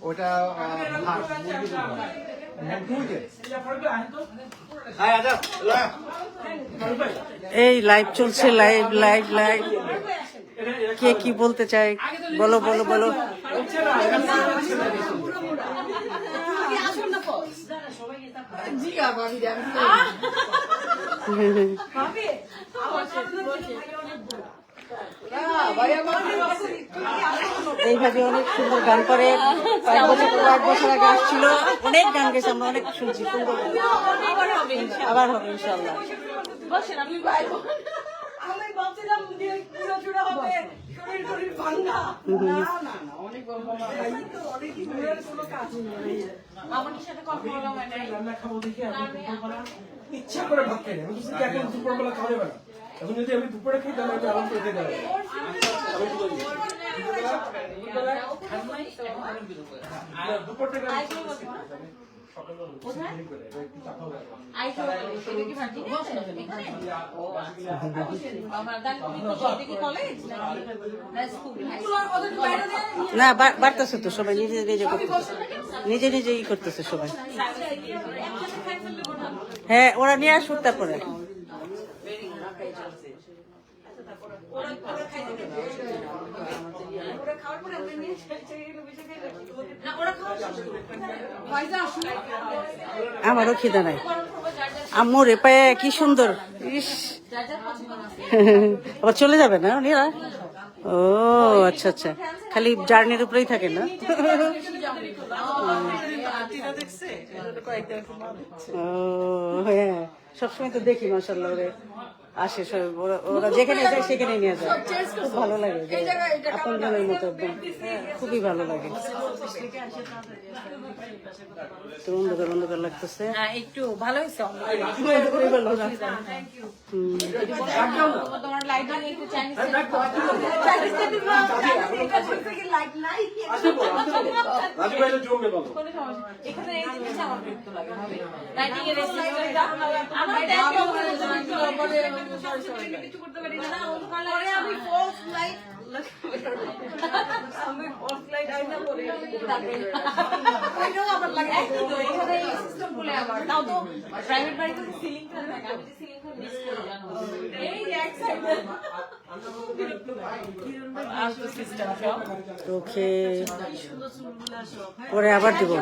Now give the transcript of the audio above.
ওটা এই লাইভ চলছে, লাইভ লাইভ লাইভ। কে কি বলতে চায় বলো বলো বলো। এইভাবে অনেক সুন্দর গান করে, 1 বছর আগে আসছিল, অনেক গান গেছে, আমরা অনেক শুনছি, সুন্দর। আবার হবে ইনশাল্লাহ। ইচ্ছা করে ভাত খাই না, এখন দুপুরবেলা খাওয়া যাবে না। এখন যদি আমি দুপুরে খাই তাহলে আমি আরাম করে খেতে হবে। না বাড়তেছে তো সবাই, নিজে নিজে করতেছে, নিজে নিজেই করতেছে সবাই। হ্যাঁ, ওরা নিয়ে আসুক তারপরে। আমারও খিদা নাই। আম্মু রে পায়ে কি সুন্দর, ইস। আবার চলে যাবে না উনিরা? ও আচ্ছা আচ্ছা, খালি জার্নির উপরেই থাকে না? ও হ্যাঁ, সবসময় তো দেখি মাশাআল্লাহ ওরে আসে, ওরা যেখানে যায় সেখানে নিয়ে যায়। খুব ভালো লাগে, আপনজনের মতো একদম, খুবই ভালো লাগে। অন্ধকার অন্ধকার লাগতেছে, একটু ভালো হয়েছে। কিছু করতে পারি না, আমি ফলস লাইট ওকে পরে আবার দিব।